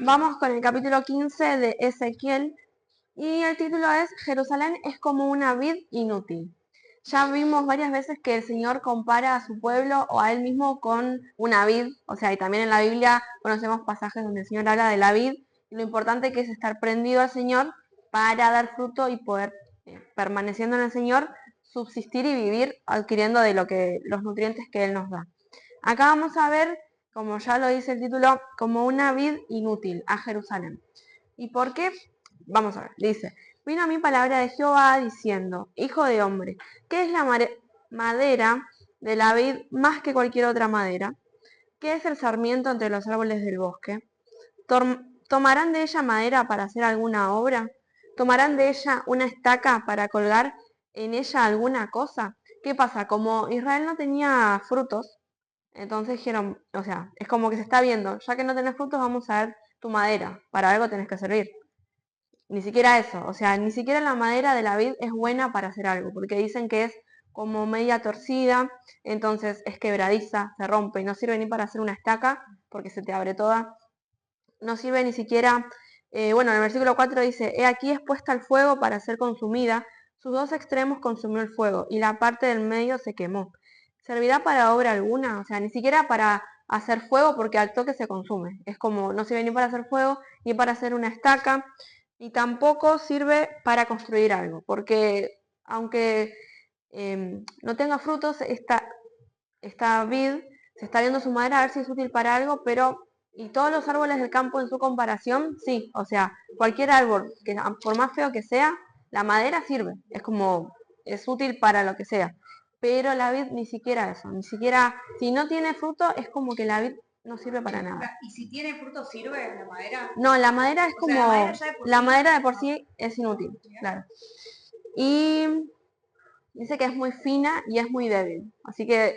Vamos con el capítulo 15 de Ezequiel y el título es Jerusalén es como una vid inútil. Ya vimos varias veces que el Señor compara a su pueblo o a él mismo con una vid, o sea, y también en la Biblia conocemos pasajes donde el Señor habla de la vid y lo importante que es estar prendido al Señor para dar fruto y poder, permaneciendo en el Señor, subsistir y vivir adquiriendo de los nutrientes que Él nos da. Acá vamos a ver, como ya lo dice el título, como una vid inútil a Jerusalén. ¿Y por qué? Vamos a ver, dice, vino a mí palabra de Jehová diciendo, hijo de hombre, ¿qué es la madera de la vid más que cualquier otra madera? ¿Qué es el sarmiento entre los árboles del bosque? ¿Tomarán de ella madera para hacer alguna obra? ¿Tomarán de ella una estaca para colgar en ella alguna cosa? ¿Qué pasa? Como Israel no tenía frutos, entonces dijeron, o sea, es como que se está viendo, ya que no tenés frutos, vamos a ver tu madera, para algo tenés que servir. Ni siquiera eso, o sea, ni siquiera la madera de la vid es buena para hacer algo, porque dicen que es como media torcida, entonces es quebradiza, se rompe y no sirve ni para hacer una estaca, porque se te abre toda. No sirve ni siquiera, bueno, en el versículo 4 dice, he aquí es puesta al fuego para ser consumida, sus dos extremos consumió el fuego, y la parte del medio se quemó. ¿Servirá para obra alguna? O sea, ni siquiera para hacer fuego, porque al toque se consume. Es como, no sirve ni para hacer fuego, ni para hacer una estaca, y tampoco sirve para construir algo, porque aunque no tenga frutos, esta vid se está viendo su madera a ver si es útil para algo, pero y todos los árboles del campo en su comparación, sí, o sea, cualquier árbol, que por más feo que sea, la madera sirve, es como, es útil para lo que sea, pero la vid ni siquiera eso, ni siquiera, si no tiene fruto, es como que la vid no sirve para nada. ¿Y si tiene fruto sirve la madera? No, la madera es O sea, la como, madera ya de por la sí. madera de por sí es inútil, claro. Y dice que es muy fina y es muy débil. Así que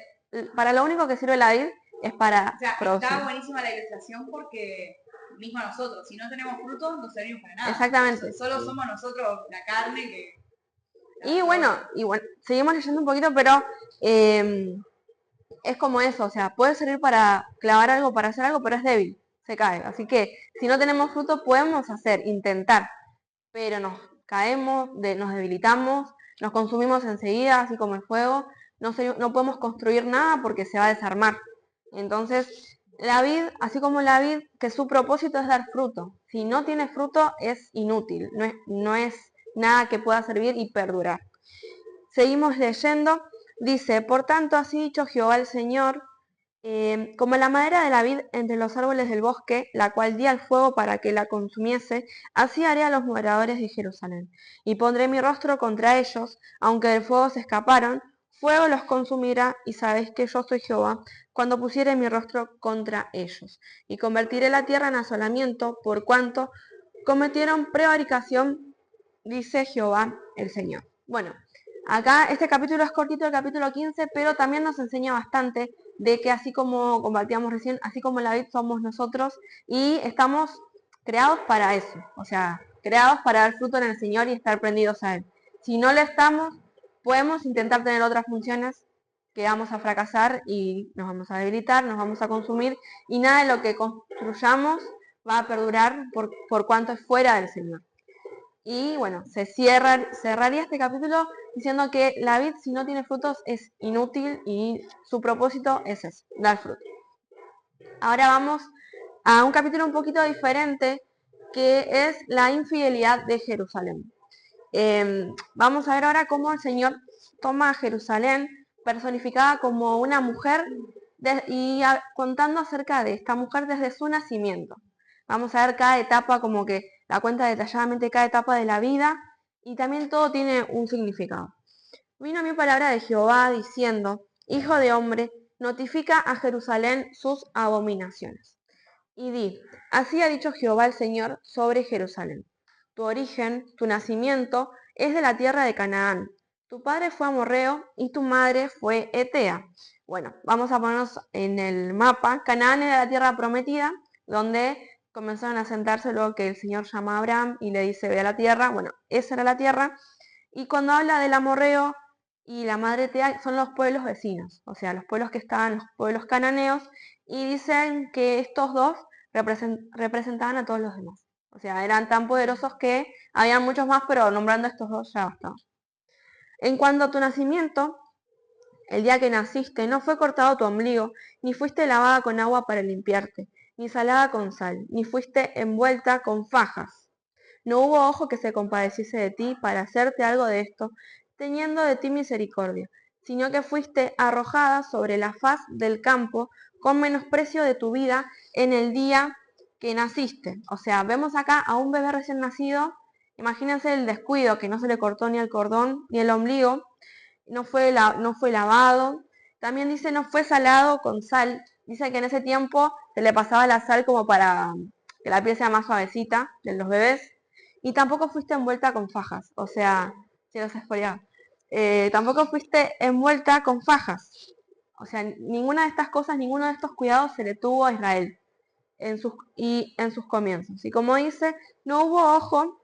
para lo único que sirve la vid es para O sea, producir. está buenísima la ilustración porque mismo nosotros, si no tenemos frutos, no servimos para nada. Exactamente. Solo somos nosotros la carne que Y la bueno, obra. seguimos leyendo un poquito, pero es como eso, o sea, puede servir para clavar algo, para hacer algo, pero es débil, se cae. Así que si no tenemos fruto, podemos hacer, intentar, pero nos caemos, nos debilitamos, nos consumimos enseguida, así como el fuego, no podemos construir nada porque se va a desarmar. Entonces, la vid, así como la vid, que su propósito es dar fruto. Si no tiene fruto, es inútil, no es nada que pueda servir y perdurar. Seguimos leyendo, dice, por tanto, así dicho Jehová el Señor, como la madera de la vid entre los árboles del bosque, la cual di al fuego para que la consumiese, así haré a los moradores de Jerusalén. Y pondré mi rostro contra ellos, aunque del fuego se escaparon, fuego los consumirá, y sabéis que yo soy Jehová, cuando pusiere mi rostro contra ellos. Y convertiré la tierra en asolamiento, por cuanto cometieron prevaricación, dice Jehová el Señor. Bueno, acá este capítulo es cortito, el capítulo 15, pero también nos enseña bastante de que así como compartíamos recién, así como la vid somos nosotros y estamos creados para eso, o sea, creados para dar fruto en el Señor y estar prendidos a Él. Si no lo estamos, podemos intentar tener otras funciones que vamos a fracasar y nos vamos a debilitar, nos vamos a consumir y nada de lo que construyamos va a perdurar por cuanto es fuera del Señor. Y bueno, cerraría este capítulo diciendo que la vid si no tiene frutos es inútil y su propósito es ese, dar fruto. Ahora vamos a un capítulo un poquito diferente que es la infidelidad de Jerusalén. Vamos a ver ahora cómo el Señor toma a Jerusalén personificada como una mujer y contando acerca de esta mujer desde su nacimiento. Vamos a ver cada etapa, como que la cuenta detalladamente cada etapa de la vida y también todo tiene un significado. Vino a mí palabra de Jehová diciendo, Hijo de hombre, notifica a Jerusalén sus abominaciones. Y di, así ha dicho Jehová el Señor sobre Jerusalén. Tu origen, tu nacimiento, es de la tierra de Canaán. Tu padre fue amorreo y tu madre fue etea. Bueno, vamos a ponernos en el mapa. Canaán era la tierra prometida, donde comenzaron a sentarse luego que el Señor llama a Abraham y le dice, ve a la tierra. Bueno, esa era la tierra. Y cuando habla del amorreo y la madre etea, son los pueblos vecinos, o sea, los pueblos que estaban, los pueblos cananeos, y dicen que estos dos representaban a todos los demás. O sea, eran tan poderosos que habían muchos más, pero nombrando a estos dos ya bastaba. En cuanto a tu nacimiento, el día que naciste, no fue cortado tu ombligo, ni fuiste lavada con agua para limpiarte, ni salada con sal, ni fuiste envuelta con fajas. No hubo ojo que se compadeciese de ti para hacerte algo de esto, teniendo de ti misericordia, sino que fuiste arrojada sobre la faz del campo con menosprecio de tu vida en el día que naciste. O sea, vemos acá a un bebé recién nacido, imagínense el descuido, que no se le cortó ni el cordón ni el ombligo, no fue lavado. También dice no fue salado con sal. Dice que en ese tiempo se le pasaba la sal como para que la piel sea más suavecita de los bebés. Y tampoco fuiste envuelta con fajas. O sea, si los exfoliaba. Tampoco fuiste envuelta con fajas. O sea, ninguna de estas cosas, ninguno de estos cuidados se le tuvo a Israel en sus comienzos. Y como dice, no hubo ojo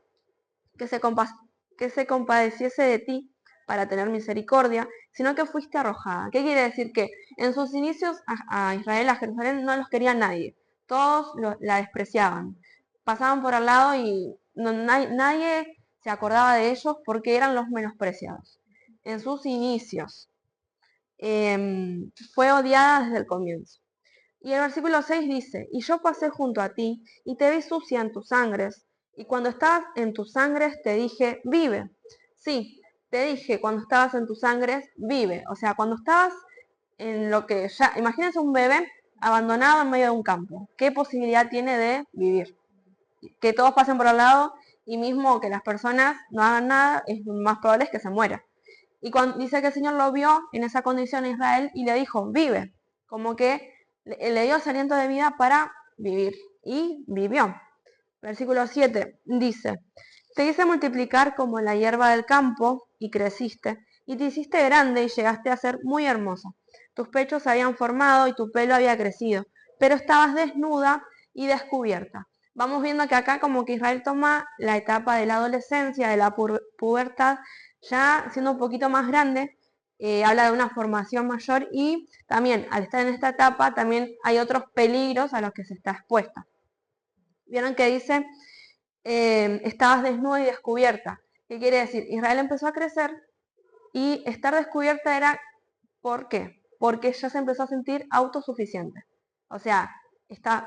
que se compadeciese de ti para tener misericordia, sino que fuiste arrojada. ¿Qué quiere decir? Que en sus inicios a Israel, a Jerusalén, no los quería nadie. Todos la despreciaban. Pasaban por al lado y nadie se acordaba de ellos porque eran los menospreciados. En sus inicios. Fue odiada desde el comienzo. Y el versículo 6 dice, y yo pasé junto a ti, y te vi sucia en tus sangres, y cuando estabas en tus sangres te dije, vive. Sí, te dije, cuando estabas en tus sangres, vive. O sea, cuando estabas en lo que ya, imagínense un bebé abandonado en medio de un campo. ¿Qué posibilidad tiene de vivir? Que todos pasen por al lado y mismo que las personas no hagan nada, es más probable que se muera. Y cuando dice que el Señor lo vio en esa condición a Israel y le dijo, vive. Como que le dio ese aliento de vida para vivir. Y vivió. Versículo 7 dice, te hice multiplicar como la hierba del campo y creciste, y te hiciste grande y llegaste a ser muy hermosa. Tus pechos se habían formado y tu pelo había crecido, pero estabas desnuda y descubierta. Vamos viendo que acá como que Israel toma la etapa de la adolescencia, de la pubertad, ya siendo un poquito más grande, habla de una formación mayor y también al estar en esta etapa también hay otros peligros a los que se está expuesta. Vieron que dice, estabas desnuda y descubierta. ¿Qué quiere decir? Israel empezó a crecer y estar descubierta era, ¿por qué? Porque ella se empezó a sentir autosuficiente. O sea,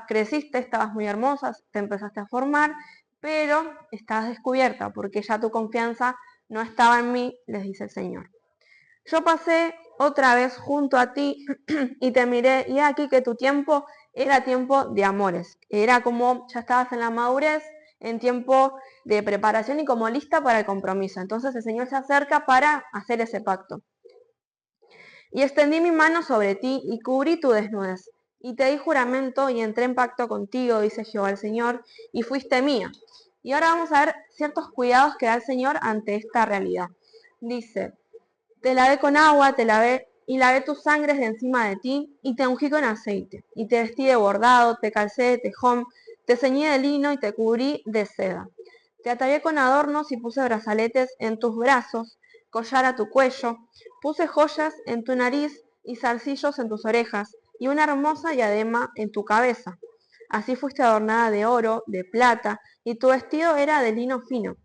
creciste, estabas muy hermosa, te empezaste a formar, pero estabas descubierta porque ya tu confianza no estaba en mí, les dice el Señor. Yo pasé otra vez junto a ti y te miré, y aquí que tu tiempo era tiempo de amores. Era como ya estabas en la madurez, en tiempo de preparación y como lista para el compromiso. Entonces el Señor se acerca para hacer ese pacto. Y extendí mi mano sobre ti y cubrí tu desnudez. Y te di juramento y entré en pacto contigo, dice Jehová el Señor, y fuiste mía. Y ahora vamos a ver ciertos cuidados que da el Señor ante esta realidad. Dice, te lavé con agua, te lavé y lavé tus sangres de encima de ti, y te ungí con aceite, y te vestí de bordado, te calcé de tejón, te ceñí de lino y te cubrí de seda. Te atavié con adornos y puse brazaletes en tus brazos, collar a tu cuello, puse joyas en tu nariz y zarcillos en tus orejas, y una hermosa diadema en tu cabeza. Así fuiste adornada de oro, de plata, y tu vestido era de lino fino,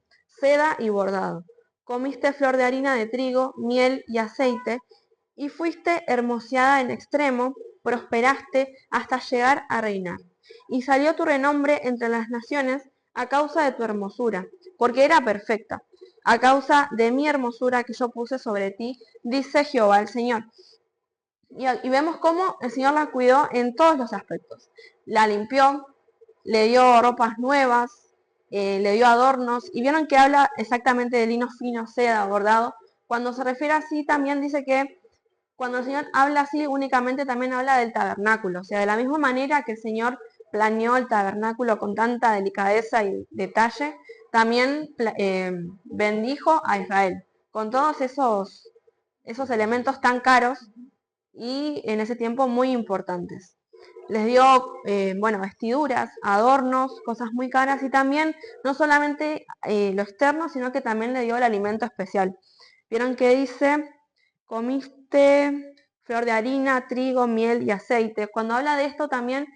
seda y bordado. Comiste flor de harina de trigo, miel y aceite, y fuiste hermoseada en extremo, prosperaste hasta llegar a reinar. Y salió tu renombre entre las naciones a causa de tu hermosura, porque era perfecta, a causa de mi hermosura que yo puse sobre ti, dice Jehová el Señor. Y vemos cómo el Señor la cuidó en todos los aspectos. La limpió, le dio ropas nuevas, le dio adornos, y vieron que habla exactamente de lino fino, seda, bordado. Cuando se refiere así, también dice que cuando el Señor habla así, únicamente también habla del tabernáculo. O sea, de la misma manera que el Señor planeó el tabernáculo con tanta delicadeza y detalle, también bendijo a Israel con todos esos elementos tan caros y en ese tiempo muy importantes. Les dio, vestiduras, adornos, cosas muy caras y también no solamente lo externo, sino que también le dio el alimento especial. Vieron que dice, comiste flor de harina, trigo, miel y aceite. Cuando habla de esto también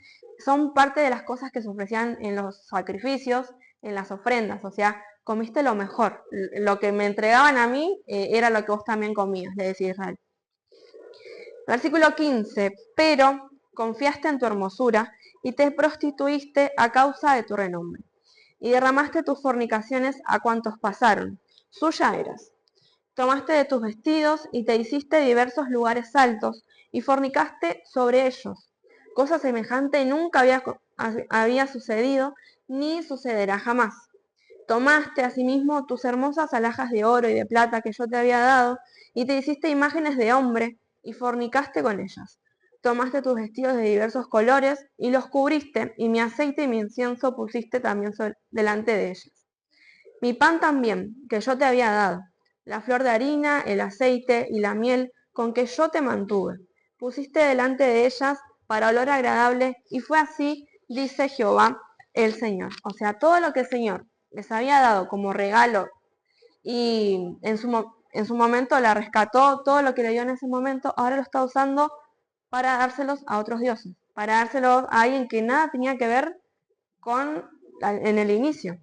son parte de las cosas que se ofrecían en los sacrificios, en las ofrendas, o sea, comiste lo mejor, lo que me entregaban a mí era lo que vos también comías, le decía Israel. Versículo 15, pero confiaste en tu hermosura y te prostituiste a causa de tu renombre, y derramaste tus fornicaciones a cuantos pasaron, suya eras. Tomaste de tus vestidos y te hiciste diversos lugares altos, y fornicaste sobre ellos. Cosa semejante nunca había sucedido, ni sucederá jamás. Tomaste asimismo tus hermosas alhajas de oro y de plata que yo te había dado, y te hiciste imágenes de hombre, y fornicaste con ellas. Tomaste tus vestidos de diversos colores, y los cubriste, y mi aceite y mi incienso pusiste también delante de ellas. Mi pan también, que yo te había dado, la flor de harina, el aceite y la miel con que yo te mantuve. Pusiste delante de ellas para olor agradable, y fue así, dice Jehová el Señor. O sea, todo lo que el Señor les había dado como regalo y en su momento la rescató, todo lo que le dio en ese momento, ahora lo está usando para dárselos a otros dioses, para dárselos a alguien que nada tenía que ver en el inicio.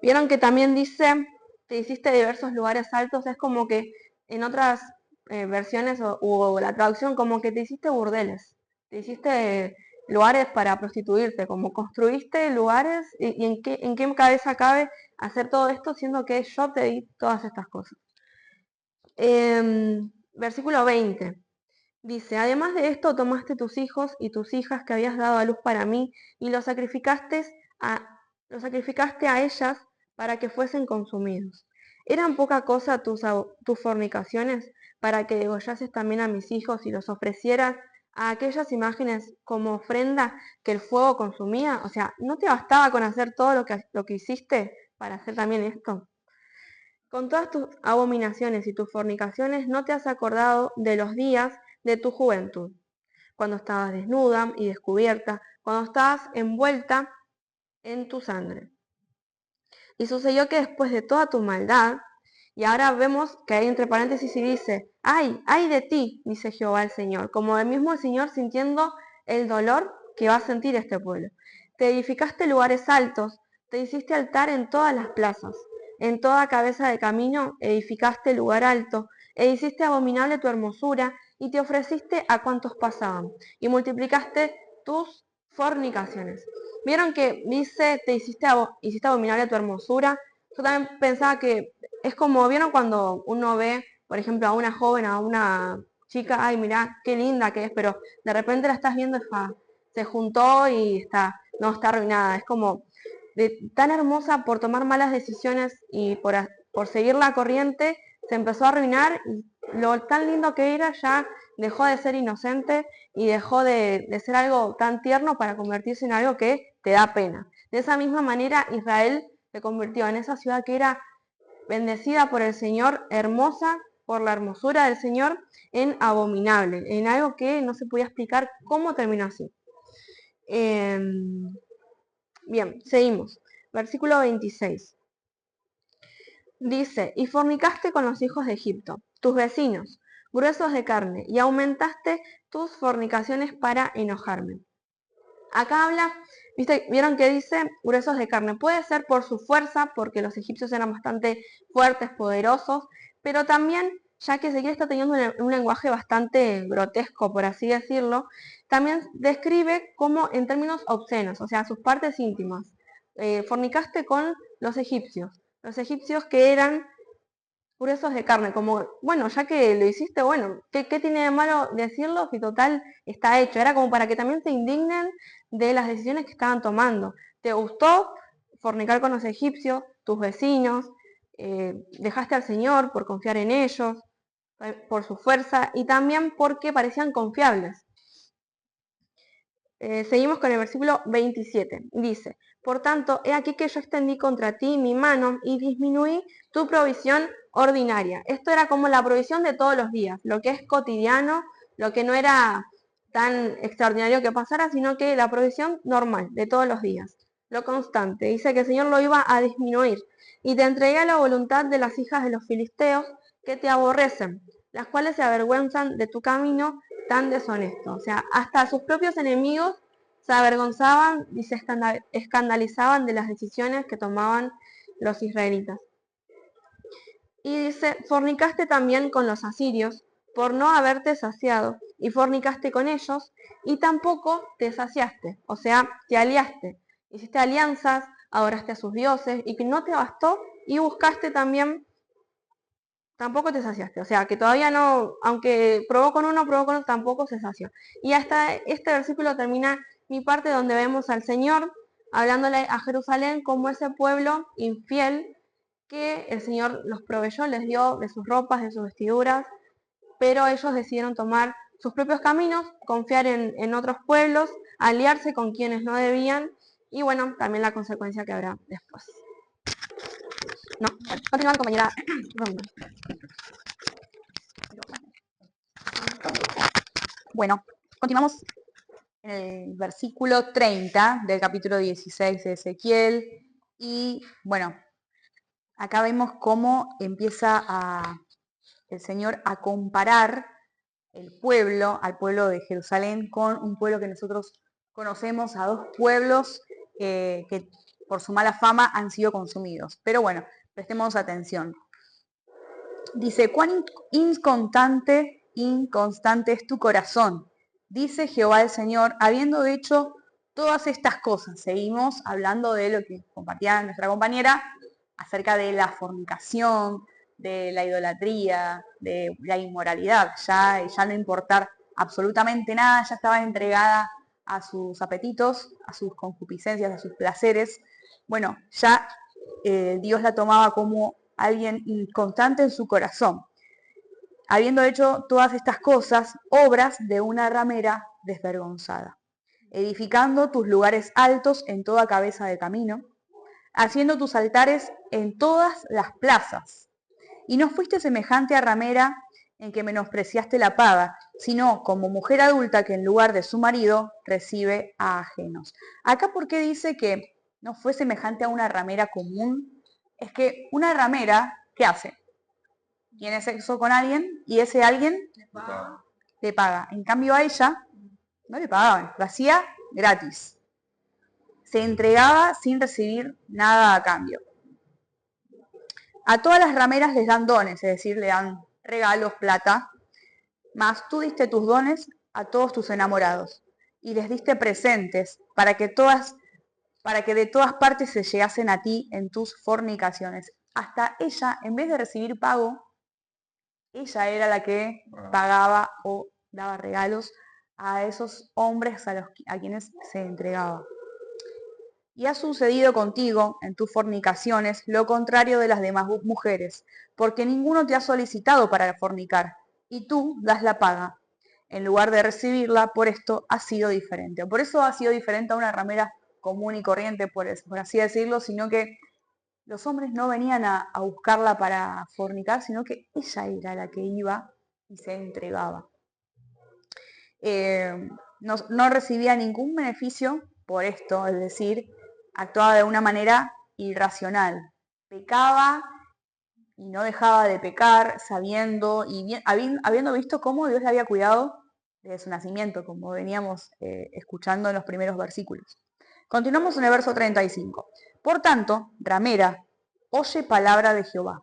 Vieron que también dice, te hiciste diversos lugares altos, es como que en otras versiones o la traducción como que te hiciste burdeles, te hiciste lugares para prostituirte, como construiste lugares y en qué cabeza cabe hacer todo esto siendo que yo te di todas estas cosas. Versículo 20. Dice, además de esto tomaste tus hijos y tus hijas que habías dado a luz para mí y los sacrificaste a ellas para que fuesen consumidos. ¿Eran poca cosa tus fornicaciones para que degollases también a mis hijos y los ofrecieras a aquellas imágenes como ofrenda que el fuego consumía? O sea, ¿no te bastaba con hacer todo lo que hiciste para hacer también esto? Con todas tus abominaciones y tus fornicaciones no te has acordado de los días de tu juventud, cuando estabas desnuda y descubierta, cuando estabas envuelta en tu sangre. Y sucedió que después de toda tu maldad, y ahora vemos que hay entre paréntesis y dice, ay de ti, dice Jehová el Señor, como el mismo el Señor sintiendo el dolor que va a sentir este pueblo. Te edificaste lugares altos, te hiciste altar en todas las plazas, en toda cabeza de camino edificaste lugar alto, e hiciste abominable tu hermosura, y te ofreciste a cuantos pasaban, y multiplicaste tus fornicaciones. ¿Vieron que dice, hiciste abominable tu hermosura? Yo también pensaba que es como, ¿vieron cuando uno ve, por ejemplo, a una joven, a una chica, ay, mirá, qué linda que es, pero de repente la estás viendo y se juntó y no, está arruinada. Es como tan hermosa por tomar malas decisiones y por seguir la corriente, se empezó a arruinar y lo tan lindo que era ya dejó de ser inocente y dejó de ser algo tan tierno para convertirse en algo que te da pena. De esa misma manera, Israel se convirtió en esa ciudad que era bendecida por el Señor, hermosa por la hermosura del Señor, en abominable, en algo que no se podía explicar cómo terminó así. Bien, seguimos. Versículo 26. Dice, y fornicaste con los hijos de Egipto, tus vecinos, gruesos de carne, y aumentaste tus fornicaciones para enojarme. Acá habla, vieron que dice gruesos de carne. Puede ser por su fuerza, porque los egipcios eran bastante fuertes, poderosos, pero también, ya que Ezequiel está teniendo un lenguaje bastante grotesco, por así decirlo, también describe como en términos obscenos, o sea, sus partes íntimas. Fornicaste con los egipcios que eran gruesos de carne, como, bueno, ya que lo hiciste, bueno, ¿qué tiene de malo decirlo si total está hecho? Era como para que también se indignen de las decisiones que estaban tomando. ¿Te gustó fornicar con los egipcios, tus vecinos? Dejaste al Señor por confiar en ellos, por su fuerza y también porque parecían confiables. Seguimos con el versículo 27. Dice, por tanto, he aquí que yo extendí contra ti mi mano y disminuí tu provisión ordinaria. Esto era como la provisión de todos los días, lo que es cotidiano, lo que no era tan extraordinario que pasara, sino que la provisión normal de todos los días, lo constante. Dice que el Señor lo iba a disminuir. Y te entregué a la voluntad de las hijas de los filisteos que te aborrecen, las cuales se avergüenzan de tu camino tan deshonesto. O sea, hasta sus propios enemigos se avergonzaban y se escandalizaban de las decisiones que tomaban los israelitas. Y dice, fornicaste también con los asirios, por no haberte saciado, y fornicaste con ellos, y tampoco te saciaste, o sea, te aliaste, hiciste alianzas, adoraste a sus dioses, y que no te bastó, y buscaste también, tampoco te saciaste, o sea, que todavía no, aunque probó con uno, tampoco se sació. Y hasta este versículo termina mi parte donde vemos al Señor hablándole a Jerusalén como ese pueblo infiel que el Señor los proveyó, les dio de sus ropas, de sus vestiduras, pero ellos decidieron tomar sus propios caminos, confiar en otros pueblos, aliarse con quienes no debían, y bueno, también la consecuencia que habrá después. No, continúa compañera Ronda. Bueno, continuamos en el versículo 30 del capítulo 16 de Ezequiel. Y bueno, acá vemos cómo empieza el Señor a comparar al pueblo de Jerusalén, con un pueblo que nosotros conocemos, a dos pueblos que por su mala fama han sido consumidos. Pero bueno, prestemos atención. Dice, cuán inconstante es tu corazón, dice Jehová el Señor, habiendo hecho todas estas cosas. Seguimos hablando de lo que compartía nuestra compañera acerca de la fornicación, de la idolatría, de la inmoralidad. Ya no importar absolutamente nada, ya estaba entregada a sus apetitos, a sus concupiscencias, a sus placeres. Bueno, ya Dios la tomaba como alguien inconstante en su corazón, habiendo hecho todas estas cosas, obras de una ramera desvergonzada, edificando tus lugares altos en toda cabeza de camino, haciendo tus altares en todas las plazas. Y no fuiste semejante a ramera en que menospreciaste la paga, sino como mujer adulta que en lugar de su marido recibe a ajenos. Acá, ¿por qué dice que no fue semejante a una ramera común? Es que una ramera, ¿qué hace? Tiene sexo con alguien y ese alguien le paga. En cambio a ella no le pagaban, lo hacía gratis. Se entregaba sin recibir nada a cambio. A todas las rameras les dan dones, es decir, le dan regalos, plata, mas tú diste tus dones a todos tus enamorados y les diste presentes para que de todas partes se llegasen a ti en tus fornicaciones. Hasta ella, en vez de recibir pago, ella era la que pagaba o daba regalos a esos hombres a quienes se entregaba. Y ha sucedido contigo en tus fornicaciones lo contrario de las demás mujeres, porque ninguno te ha solicitado para fornicar, y tú das la paga. En lugar de recibirla, por esto ha sido diferente. Por eso ha sido diferente a una ramera común y corriente, por así decirlo, sino que los hombres no venían a buscarla para fornicar, sino que ella era la que iba y se entregaba. No recibía ningún beneficio por esto, es decir, actuaba de una manera irracional. Pecaba y no dejaba de pecar, sabiendo y habiendo visto cómo Dios le había cuidado desde su nacimiento, como veníamos escuchando en los primeros versículos. Continuamos en el verso 35. Por tanto, ramera, oye palabra de Jehová.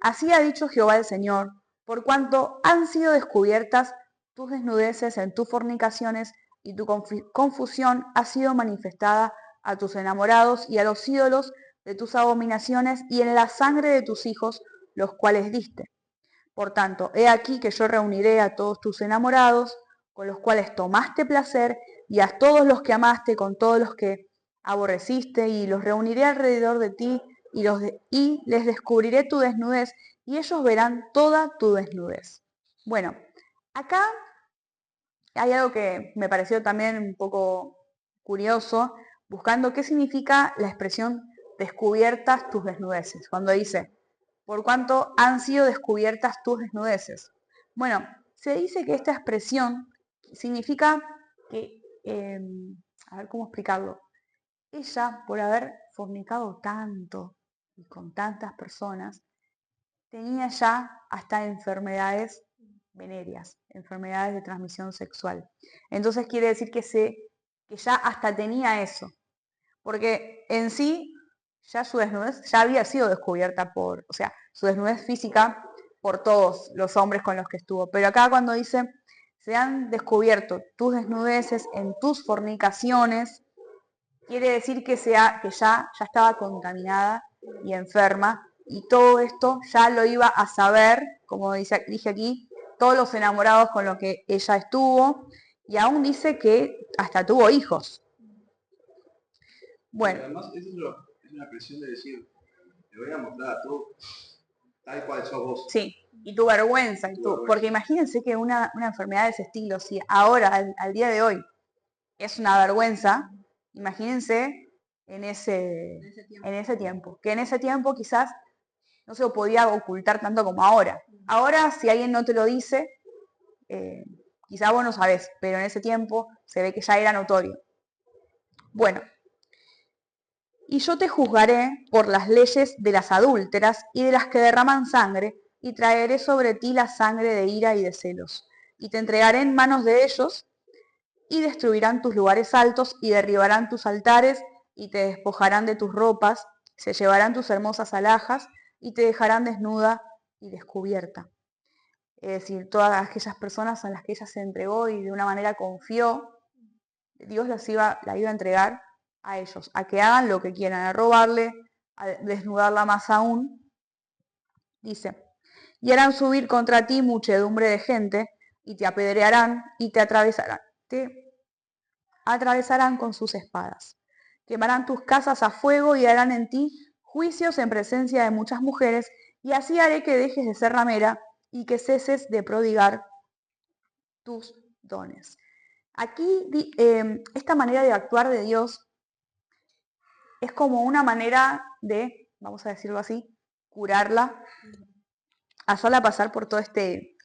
Así ha dicho Jehová el Señor, por cuanto han sido descubiertas tus desnudeces en tus fornicaciones y tu confusión ha sido manifestada a tus enamorados y a los ídolos de tus abominaciones y en la sangre de tus hijos, los cuales diste. Por tanto, he aquí que yo reuniré a todos tus enamorados, con los cuales tomaste placer, y a todos los que amaste, con todos los que aborreciste, y los reuniré alrededor de ti, y les descubriré tu desnudez, y ellos verán toda tu desnudez. Bueno, acá hay algo que me pareció también un poco curioso, buscando qué significa la expresión descubiertas tus desnudeces, cuando dice, por cuanto han sido descubiertas tus desnudeces. Bueno, se dice que esta expresión significa que, a ver cómo explicarlo, ella, por haber fornicado tanto y con tantas personas, tenía ya hasta enfermedades venéreas, enfermedades de transmisión sexual. Entonces quiere decir que se que ya hasta tenía eso, porque en sí ya su desnudez ya había sido descubierta o sea, su desnudez física por todos los hombres con los que estuvo. Pero acá cuando dice, se han descubierto tus desnudeces en tus fornicaciones, quiere decir que ya estaba contaminada y enferma, y todo esto ya lo iba a saber, como dije aquí, todos los enamorados con los que ella estuvo, y aún dice que hasta tuvo hijos. Bueno. Además, eso es una presión de decir, te voy a mostrar a tú tal cual sos vos. Sí, y tu vergüenza. Porque imagínense que una enfermedad de ese estilo, si ahora, al día de hoy, es una vergüenza, imagínense en ese tiempo. Que en ese tiempo quizás no se lo podía ocultar tanto como ahora. Ahora, si alguien no te lo dice, quizás vos no sabés, pero en ese tiempo se ve que ya era notorio. Bueno. Y yo te juzgaré por las leyes de las adúlteras y de las que derraman sangre, y traeré sobre ti la sangre de ira y de celos. Y te entregaré en manos de ellos, y destruirán tus lugares altos, y derribarán tus altares, y te despojarán de tus ropas, se llevarán tus hermosas alhajas, y te dejarán desnuda y descubierta. Es decir, todas aquellas personas a las que ella se entregó y de una manera confió, Dios la iba a entregar a ellos, a que hagan lo que quieran, a robarle, a desnudarla más aún. Dice, y harán subir contra ti muchedumbre de gente, y te apedrearán, y te atravesarán con sus espadas. Quemarán tus casas a fuego, y harán en ti juicios en presencia de muchas mujeres, y así haré que dejes de ser ramera, y que ceses de prodigar tus dones. Aquí, esta manera de actuar de Dios es como una manera de, vamos a decirlo así, curarla, hacerla pasar por todo este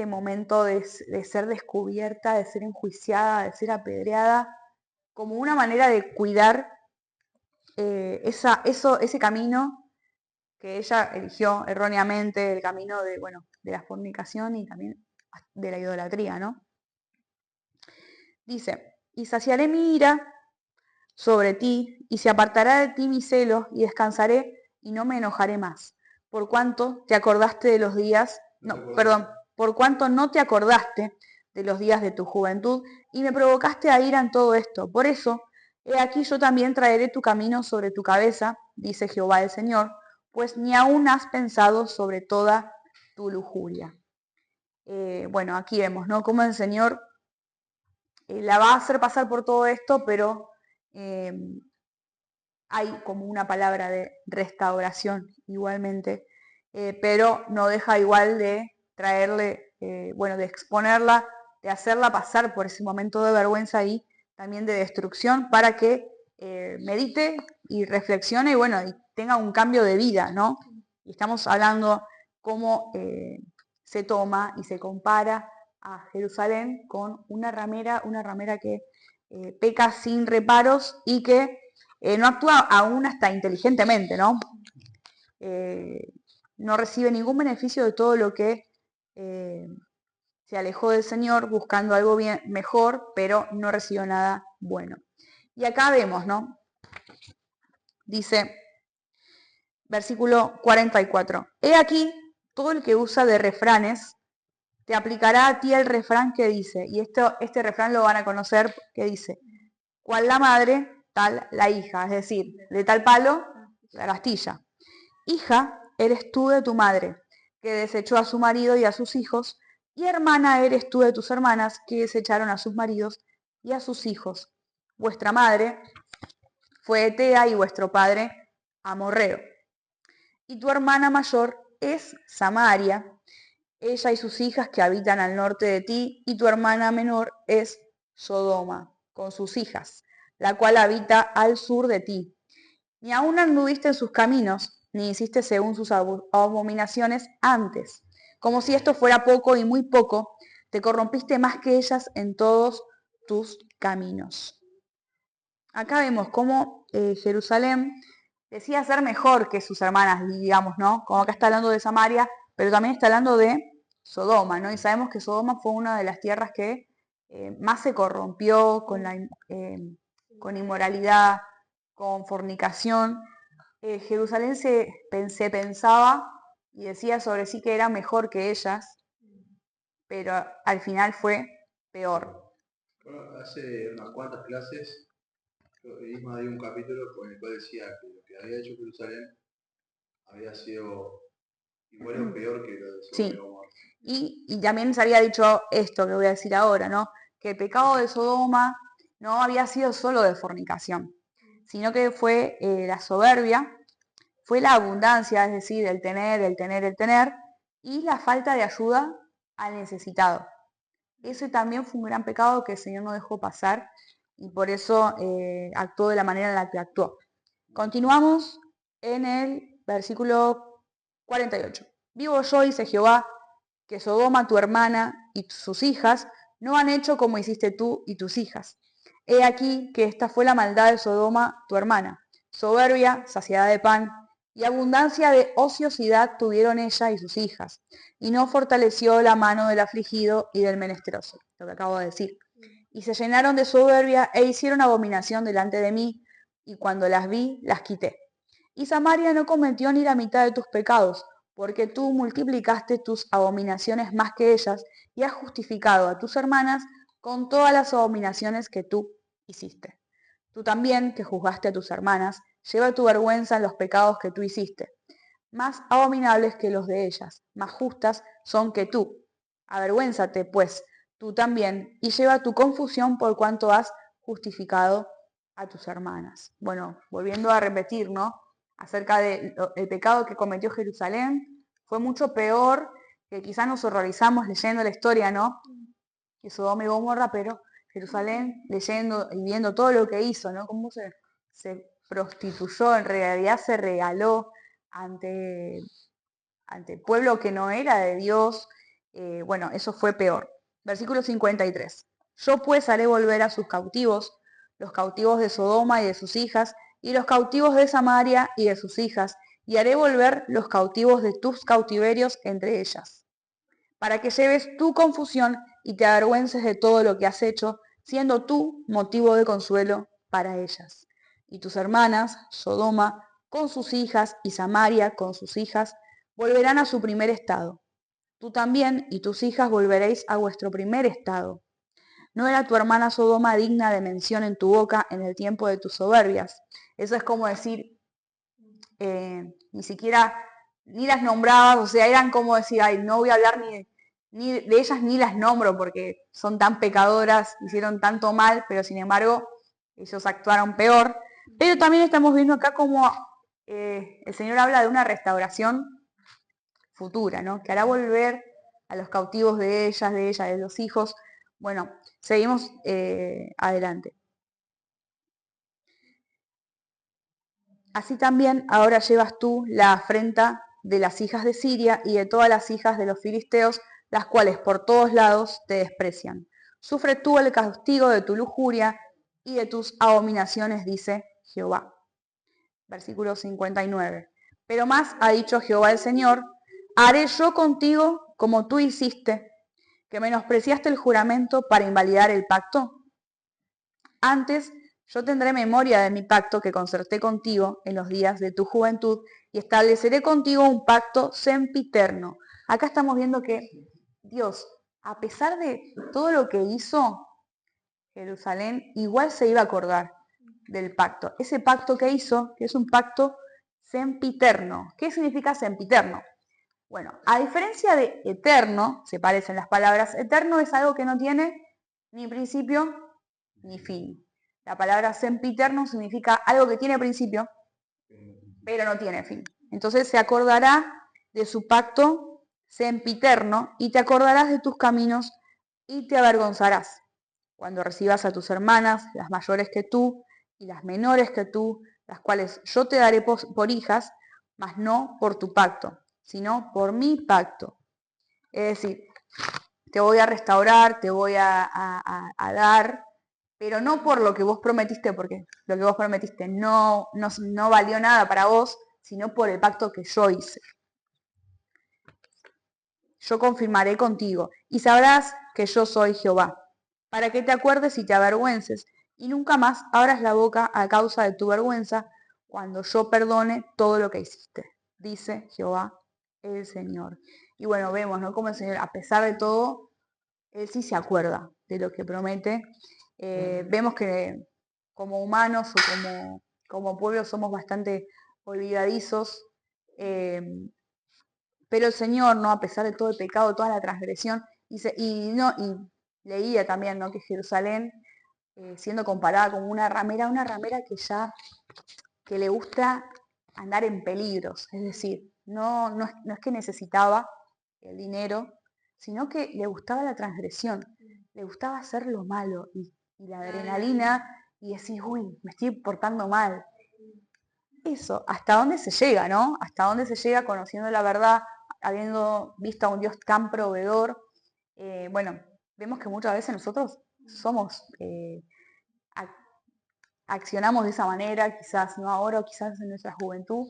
momento de ser descubierta, de ser enjuiciada, de ser apedreada, como una manera de cuidar ese camino que ella eligió erróneamente, el camino de la fornicación y también de la idolatría, ¿no? Dice, y saciaré mi ira sobre ti, y se apartará de ti mi celo, y descansaré, y no me enojaré más. Por cuanto te acordaste de los días, por cuanto no te acordaste de los días de tu juventud, y me provocaste a ira en todo esto. Por eso, he aquí yo también traeré tu camino sobre tu cabeza, dice Jehová el Señor, pues ni aún has pensado sobre toda tu lujuria. Bueno, aquí vemos, ¿no? Cómo el Señor la va a hacer pasar por todo esto, pero hay como una palabra de restauración igualmente, pero no deja igual de traerle, de exponerla, de hacerla pasar por ese momento de vergüenza y también de destrucción para que medite y reflexione y tenga un cambio de vida, ¿no? Y estamos hablando cómo se toma y se compara a Jerusalén con una ramera que peca sin reparos y que no actúa aún hasta inteligentemente, ¿no? No recibe ningún beneficio de todo lo que se alejó del Señor buscando algo mejor, pero no recibió nada bueno. Y acá vemos, ¿no? Dice, versículo 44, he aquí, todo el que usa de refranes, te aplicará a ti el refrán que dice, y este refrán lo van a conocer, que dice, cual la madre, tal la hija, es decir, de tal palo, la astilla. Hija, eres tú de tu madre, que desechó a su marido y a sus hijos, y hermana eres tú de tus hermanas, que desecharon a sus maridos y a sus hijos. Vuestra madre fue Etea y vuestro padre amorreo. Y tu hermana mayor es Samaria, ella y sus hijas que habitan al norte de ti, y tu hermana menor es Sodoma, con sus hijas, la cual habita al sur de ti. Ni aún anduviste en sus caminos, ni hiciste según sus abominaciones antes. Como si esto fuera poco y muy poco, te corrompiste más que ellas en todos tus caminos. Acá vemos cómo Jerusalén decía ser mejor que sus hermanas, digamos, ¿no? Como acá está hablando de Samaria, pero también está hablando de Sodoma, ¿no? Y sabemos que Sodoma fue una de las tierras que más se corrompió con inmoralidad, con fornicación, Jerusalén se pensaba y decía sobre sí que era mejor que ellas, pero al final fue peor. Bueno, hace unas cuantas clases, Isma dio un capítulo con el cual decía que lo que había hecho Jerusalén había sido igual o peor que lo de Sodoma y Sí. Gomorra. Y también se había dicho esto que voy a decir ahora, ¿no? Que el pecado de Sodoma no había sido solo de fornicación, sino que fue la soberbia, fue la abundancia, es decir, el tener, y la falta de ayuda al necesitado. Ese también fue un gran pecado que el Señor no dejó pasar y por eso actuó de la manera en la que actuó. Continuamos en el versículo 48. Vivo yo, dice Jehová, que Sodoma tu hermana y sus hijas no han hecho como hiciste tú y tus hijas. He aquí que esta fue la maldad de Sodoma tu hermana. Soberbia, saciedad de pan y abundancia de ociosidad tuvieron ella y sus hijas, y no fortaleció la mano del afligido y del menesteroso, lo que acabo de decir. Y se llenaron de soberbia e hicieron abominación delante de mí, y cuando las vi, las quité. Y Samaria no cometió ni la mitad de tus pecados, porque tú multiplicaste tus abominaciones más que ellas, y has justificado a tus hermanas con todas las abominaciones que tú hiciste. Tú también, que juzgaste a tus hermanas, lleva tu vergüenza en los pecados que tú hiciste, más abominables que los de ellas, más justas son que tú. Avergüénzate, pues, tú también, y lleva tu confusión por cuanto has justificado a tus hermanas. Bueno, volviendo a repetir, ¿no? Acerca del pecado que cometió Jerusalén, fue mucho peor, que quizás nos horrorizamos leyendo la historia, ¿no? Que Sodoma y Gomorra, pero Jerusalén, leyendo y viendo todo lo que hizo, ¿no? Cómo se prostituyó, en realidad se regaló ante el pueblo que no era de Dios. Bueno, eso fue peor. Versículo 53. Yo pues haré volver a sus cautivos, los cautivos de Sodoma y de sus hijas, y los cautivos de Samaria y de sus hijas, y haré volver los cautivos de tus cautiverios entre ellas, para que lleves tu confusión y te avergüences de todo lo que has hecho, siendo tú motivo de consuelo para ellas. Y tus hermanas, Sodoma, con sus hijas, y Samaria, con sus hijas, volverán a su primer estado. Tú también y tus hijas volveréis a vuestro primer estado. ¿No era tu hermana Sodoma digna de mención en tu boca en el tiempo de tus soberbias? Eso es como decir, ni siquiera, ni las nombrabas, o sea, eran como decir, ay, no voy a hablar ni de ellas ni las nombro porque son tan pecadoras, hicieron tanto mal, pero sin embargo ellos actuaron peor. Pero también estamos viendo acá como el Señor habla de una restauración futura, ¿no? Que hará volver a los cautivos de ella, de los hijos. Bueno, seguimos adelante. Así también ahora llevas tú la afrenta de las hijas de Siria y de todas las hijas de los filisteos, las cuales por todos lados te desprecian. Sufre tú el castigo de tu lujuria y de tus abominaciones, dice Jehová. Versículo 59. Pero más ha dicho Jehová el Señor, haré yo contigo como tú hiciste, que menospreciaste el juramento para invalidar el pacto. Antes yo tendré memoria de mi pacto que concerté contigo en los días de tu juventud y estableceré contigo un pacto sempiterno. Acá estamos viendo que Dios, a pesar de todo lo que hizo Jerusalén, igual se iba a acordar del pacto. Ese pacto que hizo, que es un pacto sempiterno. ¿Qué significa sempiterno? Bueno, a diferencia de eterno, se parecen las palabras, eterno es algo que no tiene ni principio ni fin. La palabra sempiterno significa algo que tiene principio, pero no tiene fin. Entonces se acordará de su pacto sempiterno y te acordarás de tus caminos y te avergonzarás cuando recibas a tus hermanas, las mayores que tú y las menores que tú, las cuales yo te daré por hijas, mas no por tu pacto, sino por mi pacto. Es decir, te voy a restaurar, te voy a dar, pero no por lo que vos prometiste, porque lo que vos prometiste no valió nada para vos, sino por el pacto que yo hice. Yo confirmaré contigo y sabrás que yo soy Jehová. para que te acuerdes y te avergüences, y nunca más abras la boca a causa de tu vergüenza, cuando yo perdone todo lo que hiciste, dice Jehová el Señor. Y bueno, vemos, ¿no? Como el Señor, a pesar de todo, Él sí se acuerda de lo que promete. Vemos que como humanos o como pueblo somos bastante olvidadizos, pero el Señor, ¿no? A pesar de todo el pecado, toda la transgresión, y leía también, ¿no? Que Jerusalén, siendo comparada con una ramera que le gusta andar en peligros, es decir, no es que necesitaba el dinero, sino que le gustaba la transgresión, le gustaba hacer lo malo y la adrenalina y decir, uy, me estoy portando mal. Eso, ¿hasta dónde se llega, no? ¿Hasta dónde se llega conociendo la verdad, habiendo visto a un Dios tan proveedor? Bueno, vemos que muchas veces nosotros somos, accionamos de esa manera, quizás no ahora o quizás en nuestra juventud,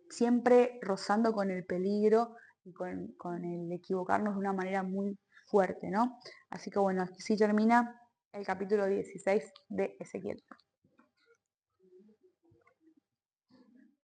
siempre rozando con el peligro y con el equivocarnos de una manera muy fuerte, ¿no? Así que bueno, así termina el capítulo 16 de Ezequiel.